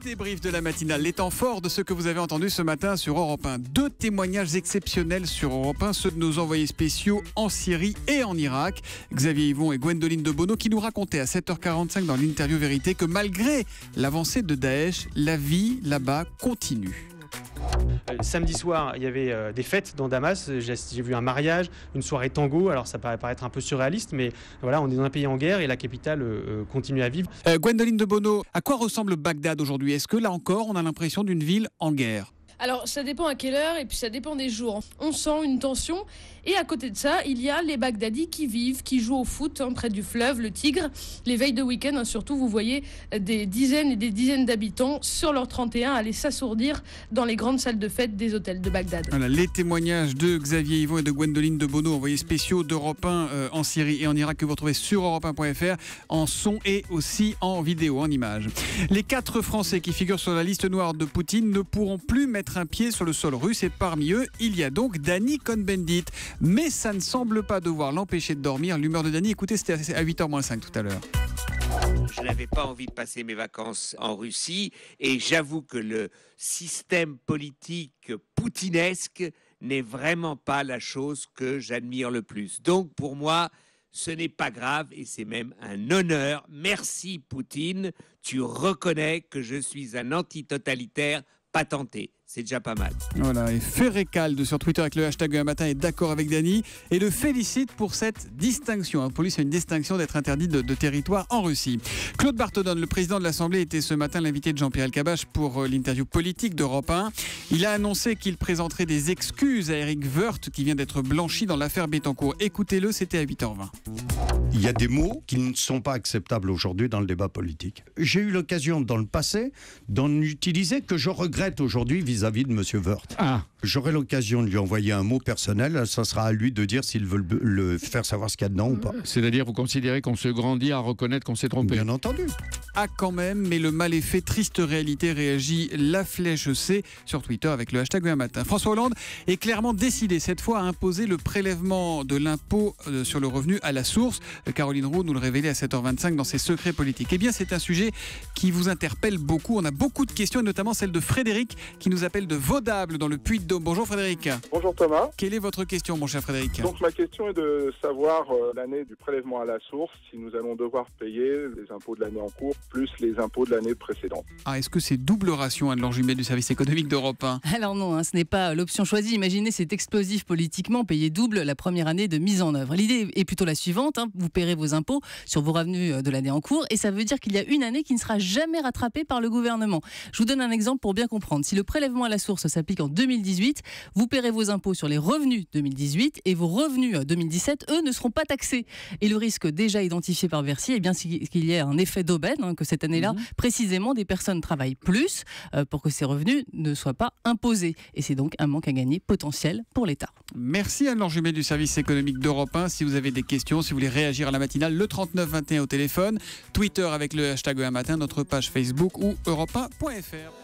débrief de la matinale, les temps forts de ce que vous avez entendu ce matin sur Europe 1. 2 témoignages exceptionnels sur Europe 1, ceux de nos envoyés spéciaux en Syrie et en Irak. Xavier Yvon et Gwendoline de Bono qui nous racontaient à 7h45 dans l'interview Vérité que malgré l'avancée de Daesh, la vie là-bas continue. Samedi soir, il y avait des fêtes dans Damas. J'ai vu un mariage, une soirée tango. Alors ça paraît paraître un peu surréaliste, mais voilà, on est dans un pays en guerre et la capitale continue à vivre. Gwendoline de Bono, à quoi ressemble Bagdad aujourd'hui? Est-ce que là encore, on a l'impression d'une ville en guerre? Alors ça dépend à quelle heure et puis ça dépend des jours. On sent une tension et à côté de ça, il y a les Bagdadis qui vivent, qui jouent au foot près du fleuve, le Tigre. Les veilles de week-end, surtout, vous voyez des dizaines et des dizaines d'habitants sur leur 31 aller s'assourdir dans les grandes salles de fête des hôtels de Bagdad. Voilà, les témoignages de Xavier Yvon et de Gwendoline de Bono, envoyés spéciaux d'Europe 1 en Syrie et en Irak que vous retrouvez sur europe1.fr en son et aussi en vidéo, en images. Les 4 Français qui figurent sur la liste noire de Poutine ne pourront plus mettre un pied sur le sol russe et parmi eux, il y a donc Danny Cohn-Bendit. Mais ça ne semble pas devoir l'empêcher de dormir. L'humeur de Danny, écoutez, c'était à 8h-5 tout à l'heure. Je n'avais pas envie de passer mes vacances en Russie et j'avoue que le système politique poutinesque n'est vraiment pas la chose que j'admire le plus. Donc pour moi, ce n'est pas grave et c'est même un honneur. Merci Poutine, tu reconnais que je suis un antitotalitaire patenté. C'est déjà pas mal. Voilà, et Ferrecalde sur Twitter avec le hashtag un matin est d'accord avec Dany et le félicite pour cette distinction. Pour lui, c'est une distinction d'être interdit de territoire en Russie. Claude Barthodon, le président de l'Assemblée, était ce matin l'invité de Jean-Pierre Elkabbach pour l'interview politique d'Europe 1. Il a annoncé qu'il présenterait des excuses à Éric Woerth qui vient d'être blanchi dans l'affaire Bettencourt. Écoutez-le, c'était à 8h20. Il y a des mots qui ne sont pas acceptables aujourd'hui dans le débat politique. J'ai eu l'occasion dans le passé d'en utiliser que je regrette aujourd'hui vis-à-vis de M. Woerth. J'aurai l'occasion de lui envoyer un mot personnel, ça sera à lui de dire s'il veut le faire savoir ce qu'il y a dedans ou pas. C'est-à-dire, vous considérez qu'on se grandit à reconnaître qu'on s'est trompé? Bien entendu. Ah quand même, mais le mal est fait, triste réalité, réagit La Flèche C sur Twitter avec le hashtag un matin. François Hollande est clairement décidé cette fois à imposer le prélèvement de l'impôt sur le revenu à la source. Caroline Roux nous le révélait à 7h25 dans ses secrets politiques. Eh bien, c'est un sujet qui vous interpelle beaucoup. On a beaucoup de questions, et notamment celle de Frédéric qui nous appelle de Vaudable dans le Puy-de-Dôme. Bonjour Frédéric. Bonjour Thomas. Quelle est votre question, mon cher Frédéric? Donc ma question est de savoir l'année du prélèvement à la source, si nous allons devoir payer les impôts de l'année en cours plus les impôts de l'année précédente. Ah, est-ce que c'est double ration, Anne-Laure Jumet du service économique d'Europe 1? Alors non, ce n'est pas l'option choisie. Imaginez, c'est explosif politiquement, payer double la première année de mise en œuvre. L'idée est plutôt la suivante, vous paierez vos impôts sur vos revenus de l'année en cours et ça veut dire qu'il y a une année qui ne sera jamais rattrapée par le gouvernement. Je vous donne un exemple pour bien comprendre. Si le prélèvement à la source s'applique en 2018, vous paierez vos impôts sur les revenus 2018 et vos revenus 2017, eux, ne seront pas taxés. Et le risque déjà identifié par Bercy, c'est qu'il y ait un effet d'aubaine, que cette année-là, précisément, des personnes travaillent plus pour que ces revenus ne soient pas imposés. Et c'est donc un manque à gagner potentiel pour l'État. Merci Anne-Laure Jumet du service économique d'Europe 1. Si vous avez des questions, si vous voulez réagir à la matinale, le 3921 au téléphone, Twitter avec le hashtag un matin, notre page Facebook ou europe1.fr.